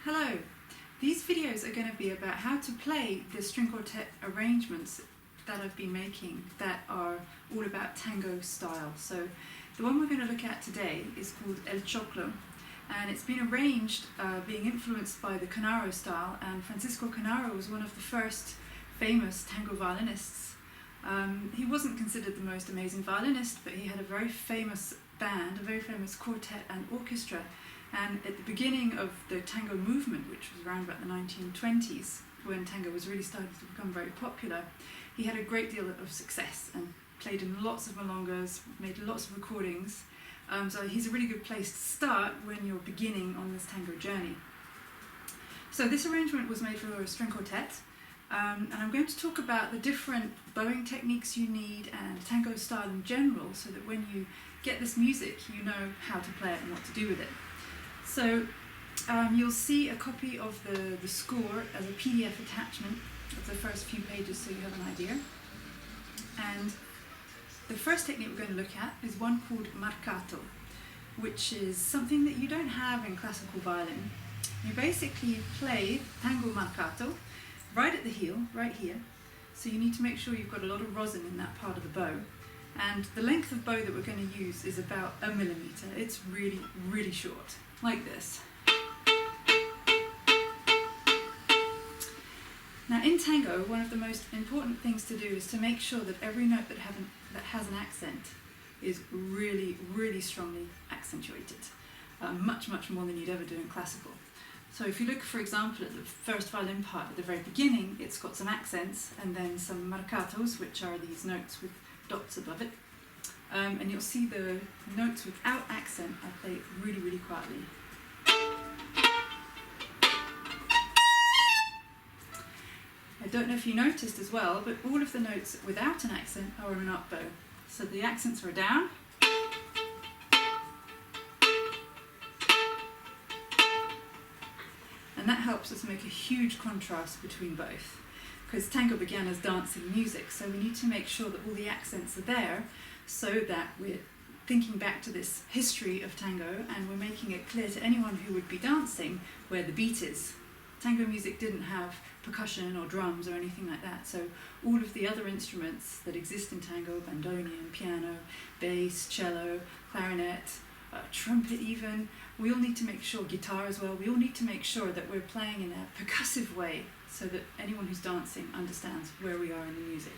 Hello! These videos are going to be about how to play the string quartet arrangements that I've been making that are all about tango style. So the one we're going to look at today is called El Choclo, and it's been arranged being influenced by the Canaro style, and Francisco Canaro was one of the first famous tango violinists. He wasn't considered the most amazing violinist, but he had a very famous band, a very famous quartet and orchestra. And at the beginning of the tango movement, which was around about the 1920s, when tango was really starting to become very popular, he had a great deal of success and played in lots of milongas, made lots of recordings. So he's a really good place to start when you're beginning on this tango journey. So this arrangement was made for a string quartet, and I'm going to talk about the different bowing techniques you need and tango style in general, so that when you get this music, you know how to play it and what to do with it. So you'll see a copy of the score as a PDF attachment of the first few pages, so you have an idea. And the first technique we're going to look at is one called marcato, which is something that you don't have in classical violin. You basically play tango marcato right at the heel, right here. So you need to make sure you've got a lot of rosin in that part of the bow. And the length of bow that we're going to use is about 1 millimeter. It's really, really short, like this. Now in tango, one of the most important things to do is to make sure that every note that has an accent is really, really strongly accentuated. Much, much more than you'd ever do in classical. So if you look, for example, at the first violin part at the very beginning, it's got some accents and then some marcatos, which are these notes with dots above it. And you'll see the notes without accent I play really, really quietly. I don't know if you noticed as well, but all of the notes without an accent are an up bow. So the accents are down. And that helps us make a huge contrast between both. Because tango began as dancing music, so we need to make sure that all the accents are there so that we're thinking back to this history of tango and we're making it clear to anyone who would be dancing where the beat is. Tango music didn't have percussion or drums or anything like that, so all of the other instruments that exist in tango, bandoneon, piano, bass, cello, clarinet, trumpet even, we all need to make sure, guitar as well, we all need to make sure that we're playing in a percussive way so that anyone who's dancing understands where we are in the music.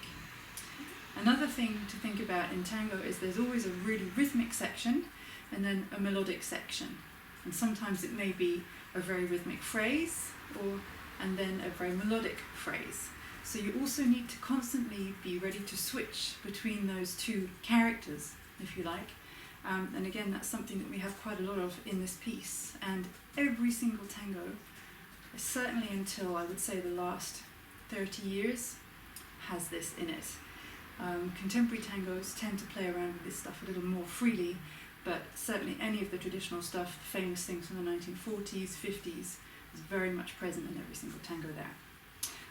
Another thing to think about in tango is there's always a really rhythmic section and then a melodic section. And sometimes it may be a very rhythmic phrase and then a very melodic phrase. So you also need to constantly be ready to switch between those two characters, if you like. And again, that's something that we have quite a lot of in this piece. And every single tango, certainly until I would say the last 30 years, has this in it. Contemporary tangos tend to play around with this stuff a little more freely, but certainly any of the traditional stuff, famous things from the 1940s, 50s, is very much present in every single tango there.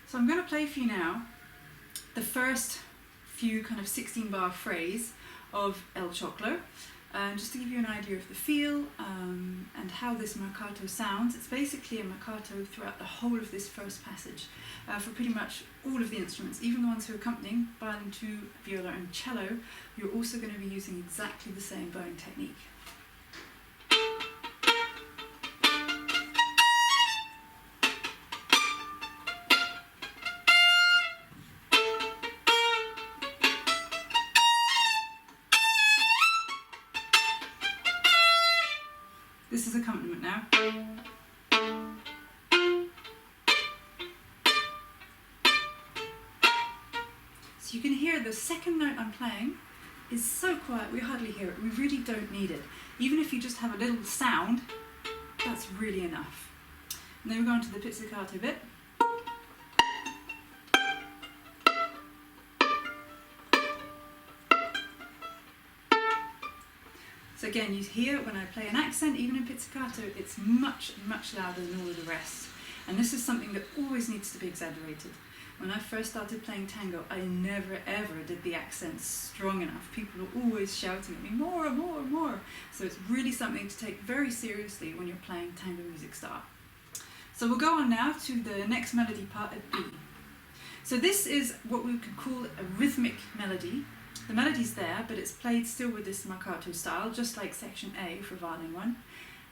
So I'm going to play for you now the first few kind of 16-bar phrase of El Choclo. Just to give you an idea of the feel and how this marcato sounds. It's basically a marcato throughout the whole of this first passage for pretty much all of the instruments, even the ones who are accompanying violin, two, viola and cello. You're also going to be using exactly the same bowing technique. This is accompaniment now. So you can hear the second note I'm playing is so quiet we hardly hear it. We really don't need it. Even if you just have a little sound, that's really enough. And then we go on to the pizzicato bit. So again, you hear when I play an accent, even in pizzicato, it's much, much louder than all of the rest. And this is something that always needs to be exaggerated. When I first started playing tango, I never ever did the accents strong enough. People were always shouting at me, more, more, more. So it's really something to take very seriously when you're playing tango music style. So we'll go on now to the next melody part at B. So this is what we could call a rhythmic melody. The melody's there, but it's played still with this marcato style, just like section A for violin 1.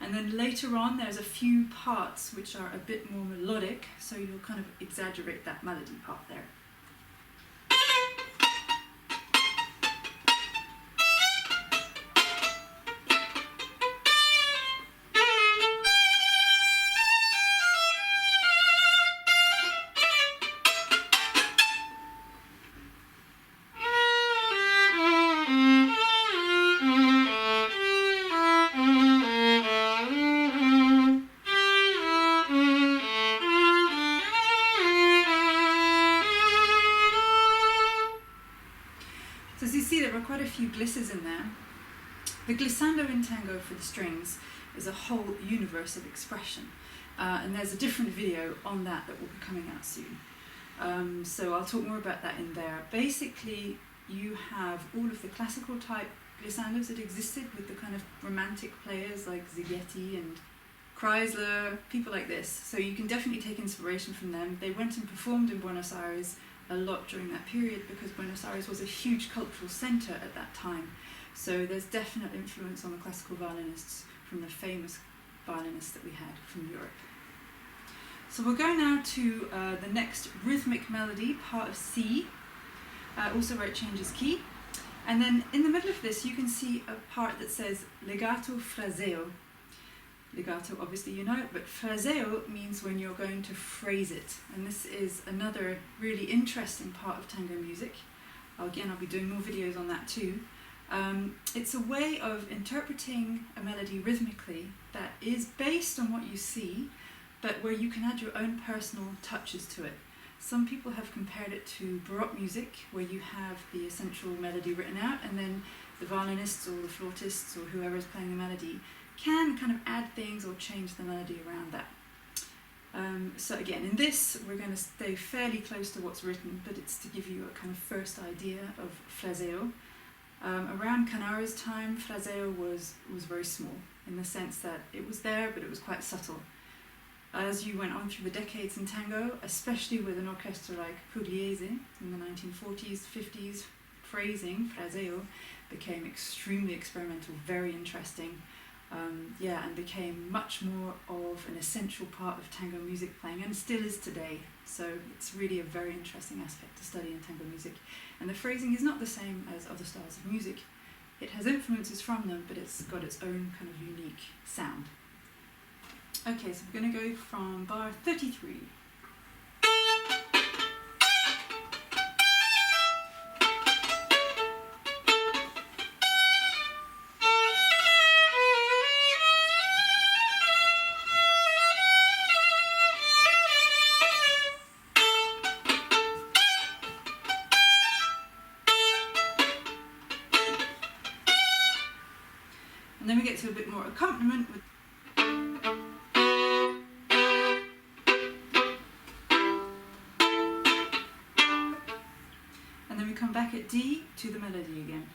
And then later on there's a few parts which are a bit more melodic, so you'll kind of exaggerate that melody part there. So as you see, there are quite a few glisses in there. The glissando in tango for the strings is a whole universe of expression, and there's a different video on that will be coming out soon. So I'll talk more about that in there. Basically, you have all of the classical type glissandos that existed with the kind of romantic players like Zighetti and Chrysler, people like this. So you can definitely take inspiration from them. They went and performed in Buenos Aires a lot during that period because Buenos Aires was a huge cultural centre at that time. So there's definite influence on the classical violinists from the famous violinists that we had from Europe. So we'll go now to the next rhythmic melody, part of C, also where it changes key. And then in the middle of this you can see a part that says legato fraseo. Legato, obviously you know it, but fraseo means when you're going to phrase it. And this is another really interesting part of tango music. Again, I'll be doing more videos on that too. It's a way of interpreting a melody rhythmically that is based on what you see, but where you can add your own personal touches to it. Some people have compared it to Baroque music, where you have the essential melody written out, and then the violinists or the flautists or whoever is playing the melody can kind of add things or change the melody around that. So again, in this we're going to stay fairly close to what's written, but it's to give you a kind of first idea of fraseo. Around Canara's time, fraseo was very small, in the sense that it was there, but it was quite subtle. As you went on through the decades in tango, especially with an orchestra like Pugliese in the 1940s, 50s, phrasing, fraseo, became extremely experimental, very interesting, and became much more of an essential part of tango music playing, and still is today. So it's really a very interesting aspect to study in tango music. And the phrasing is not the same as other styles of music. It has influences from them, but it's got its own kind of unique sound. Okay, so we're going to go from bar 33. And then we get to a bit more accompaniment with and then we come back at D to the melody again.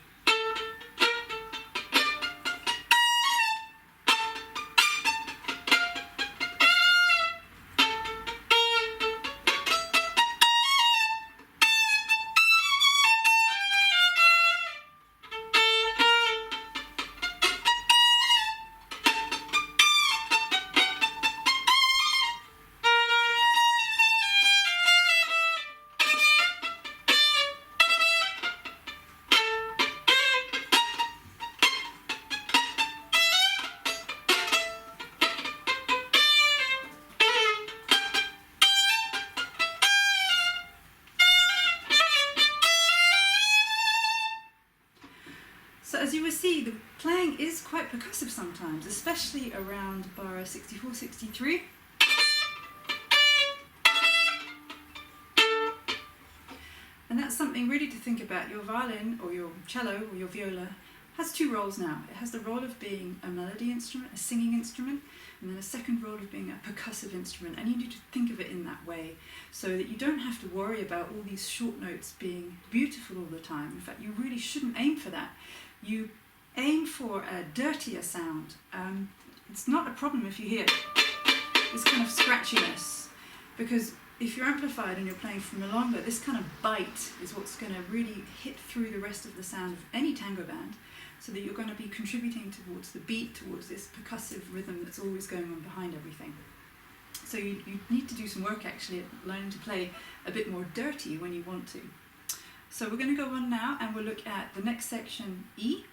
So as you will see, the playing is quite percussive sometimes, especially around bar 64, 63. And that's something really to think about. Your violin or your cello or your viola has two roles now. It has the role of being a melody instrument, a singing instrument, and then a second role of being a percussive instrument. And you need to think of it in that way, so that you don't have to worry about all these short notes being beautiful all the time. In fact, you really shouldn't aim for that. You aim for a dirtier sound. It's not a problem if you hear this kind of scratchiness, because if you're amplified and you're playing from milonga, this kind of bite is what's going to really hit through the rest of the sound of any tango band, so that you're going to be contributing towards the beat, towards this percussive rhythm that's always going on behind everything. So you need to do some work actually at learning to play a bit more dirty when you want to. So we're going to go on now and we'll look at the next section, E,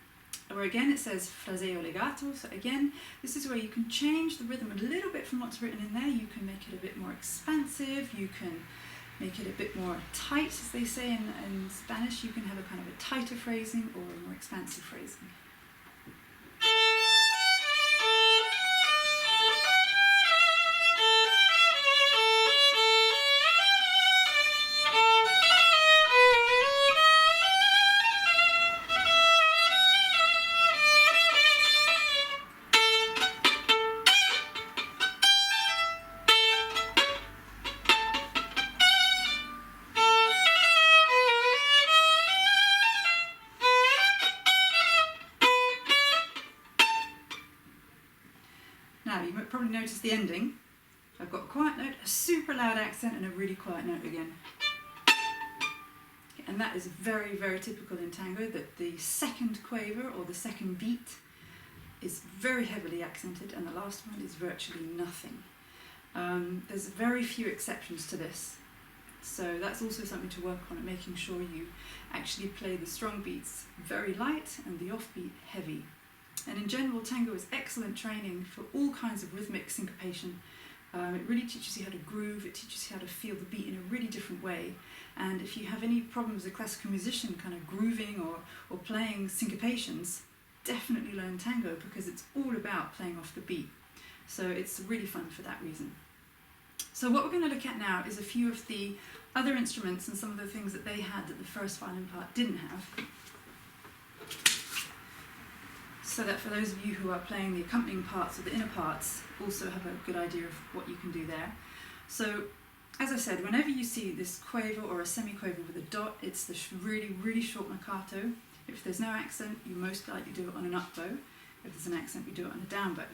where again it says fraseo legato. So again, this is where you can change the rhythm a little bit from what's written in there. You can make it a bit more expansive, you can make it a bit more tight, as they say in Spanish. You can have a kind of a tighter phrasing or a more expansive phrasing. Now, you might probably notice the ending. I've got a quiet note, a super loud accent, and a really quiet note again. And that is very, very typical in tango, that the second quaver or the second beat is very heavily accented, and the last one is virtually nothing. There's very few exceptions to this. So that's also something to work on, making sure you actually play the strong beats very light and the offbeat heavy. And in general, tango is excellent training for all kinds of rhythmic syncopation. It really teaches you how to groove, it teaches you how to feel the beat in a really different way. And if you have any problems as a classical musician kind of grooving or playing syncopations, definitely learn tango, because it's all about playing off the beat. So it's really fun for that reason. So what we're going to look at now is a few of the other instruments and some of the things that they had that the first violin part didn't have, so that for those of you who are playing the accompanying parts or the inner parts also have a good idea of what you can do there. So, as I said, whenever you see this quaver or a semiquaver with a dot, it's the really, really short marcato. If there's no accent, you most likely do it on an up bow. If there's an accent, we do it on a down bow.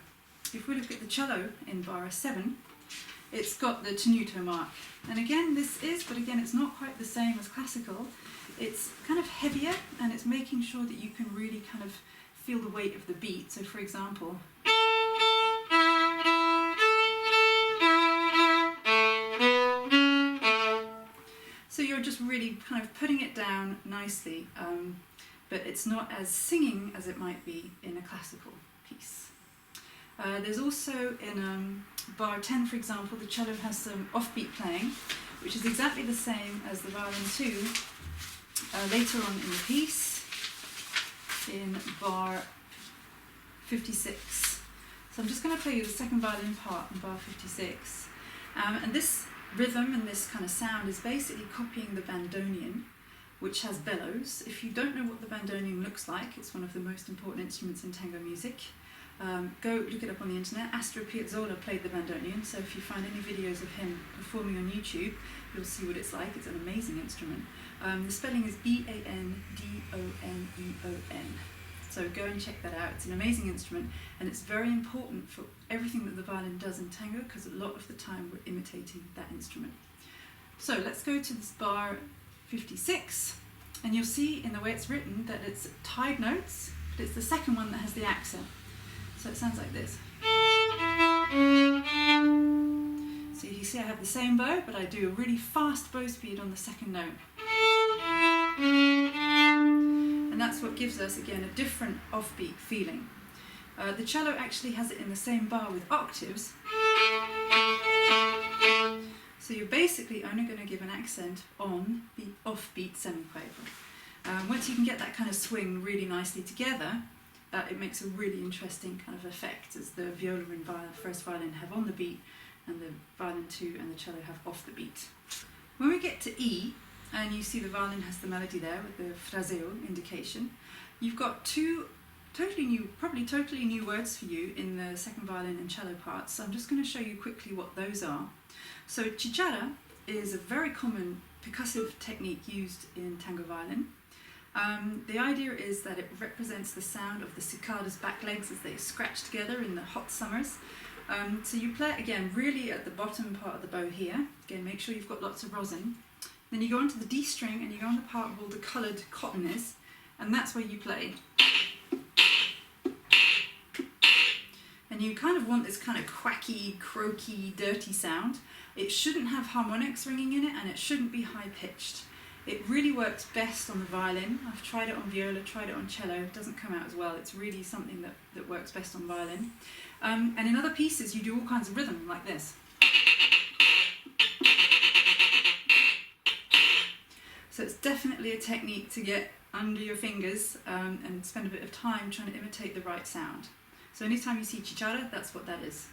If we look at the cello in bar 7, it's got the tenuto mark. And again, it's not quite the same as classical. It's kind of heavier, and it's making sure that you can really kind of feel the weight of the beat. So for example, so you're just really kind of putting it down nicely, but it's not as singing as it might be in a classical piece. There's also in bar 10, for example, the cello has some offbeat playing, which is exactly the same as the violin 2 later on in the piece, in bar 56. So I'm just going to play you the second violin part in bar 56. And this rhythm and this kind of sound is basically copying the bandoneon, which has bellows. If you don't know what the bandoneon looks like, it's one of the most important instruments in tango music. Go look it up on the internet. Pearsall played the bandoneon, so if you find any videos of him performing on YouTube, you'll see what it's like. It's an amazing instrument. The spelling is Bandoneon. So go and check that out. It's an amazing instrument, and it's very important for everything that the violin does in tango, because a lot of the time we're imitating that instrument. So let's go to this bar 56, and you'll see in the way it's written that it's tied notes, but it's the second one that has the accent. So it sounds like this. So you see I have the same bow, but I do a really fast bow speed on the second note. And that's what gives us, again, a different offbeat feeling. The cello actually has it in the same bar with octaves. So you're basically only going to give an accent on the offbeat semiquaver. Once you can get that kind of swing really nicely together, it makes a really interesting kind of effect, as the viola and first violin have on the beat, and the violin 2 and the cello have off the beat. When we get to E, and you see the violin has the melody there with the fraseo indication, you've got two probably totally new words for you in the second violin and cello parts. So I'm just going to show you quickly what those are. So chicharra is a very common percussive technique used in tango violin. The idea is that it represents the sound of the cicada's back legs as they scratch together in the hot summers. So you play it again really at the bottom part of the bow here. Again, make sure you've got lots of rosin. Then you go onto the D string and you go on the part where all the coloured cotton is, and that's where you play. And you kind of want this kind of quacky, croaky, dirty sound. It shouldn't have harmonics ringing in it, and it shouldn't be high pitched. It really works best on the violin. I've tried it on viola, tried it on cello. It doesn't come out as well. It's really something that works best on violin. And in other pieces, you do all kinds of rhythm like this. So it's definitely a technique to get under your fingers and spend a bit of time trying to imitate the right sound. So anytime you see cicciara, that's what that is.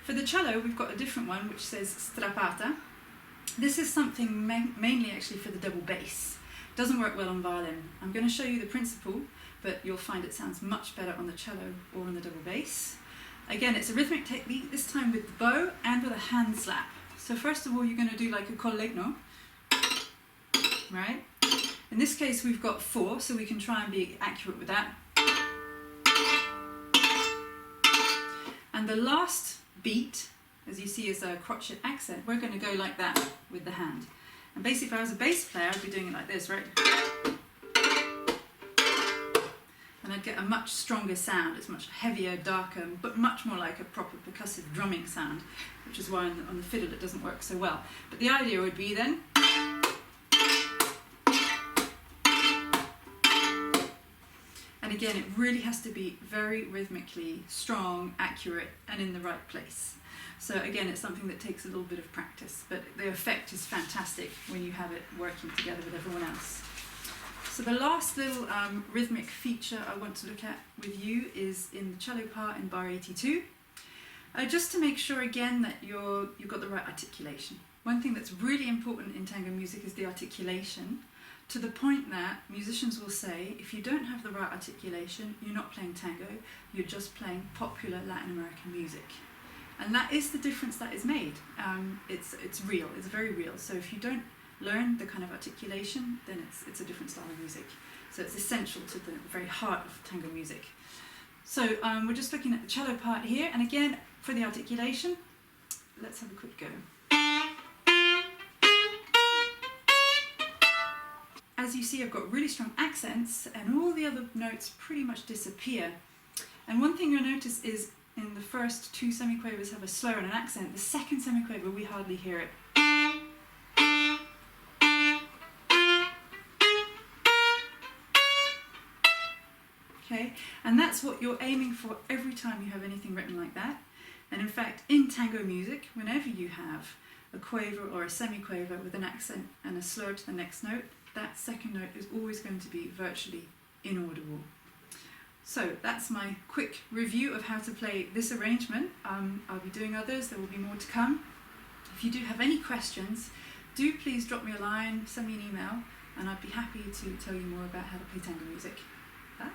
For the cello, we've got a different one which says strappata. This is something mainly actually for the double bass. Doesn't work well on violin. I'm going to show you the principle, but you'll find it sounds much better on the cello or on the double bass. Again, it's a rhythmic technique, this time with the bow and with a hand slap. So first of all, you're going to do like a collegno, right? In this case, we've got 4, so we can try and be accurate with that. And the last beat, as you see, is a crotchet accent. We're going to go like that with the hand. And basically, if I was a bass player, I'd be doing it like this, right? And I'd get a much stronger sound. It's much heavier, darker, but much more like a proper percussive drumming sound, which is why on the fiddle it doesn't work so well. But the idea would be then... And again, it really has to be very rhythmically strong, accurate, and in the right place. So again, it's something that takes a little bit of practice, but the effect is fantastic when you have it working together with everyone else. So the last little rhythmic feature I want to look at with you is in the cello part in bar 82. Just to make sure again that you've got the right articulation. One thing that's really important in tango music is the articulation, to the point that musicians will say, if you don't have the right articulation, you're not playing tango, you're just playing popular Latin American music. And that is the difference that is made. It's real, it's very real. So if you don't learn the kind of articulation, then it's a different style of music. So it's essential to the very heart of tango music. So we're just looking at the cello part here, and again, for the articulation, let's have a quick go. As you see, I've got really strong accents, and all the other notes pretty much disappear. And one thing you'll notice is in the first 2 semiquavers have a slur and an accent. The second semiquaver, we hardly hear it. Okay, and that's what you're aiming for every time you have anything written like that. And in fact, in tango music, whenever you have a quaver or a semiquaver with an accent and a slur to the next note, that second note is always going to be virtually inaudible. So that's my quick review of how to play this arrangement. I'll be doing others, there will be more to come. If you do have any questions, do please drop me a line, send me an email, and I'd be happy to tell you more about how to play tango music. Bye!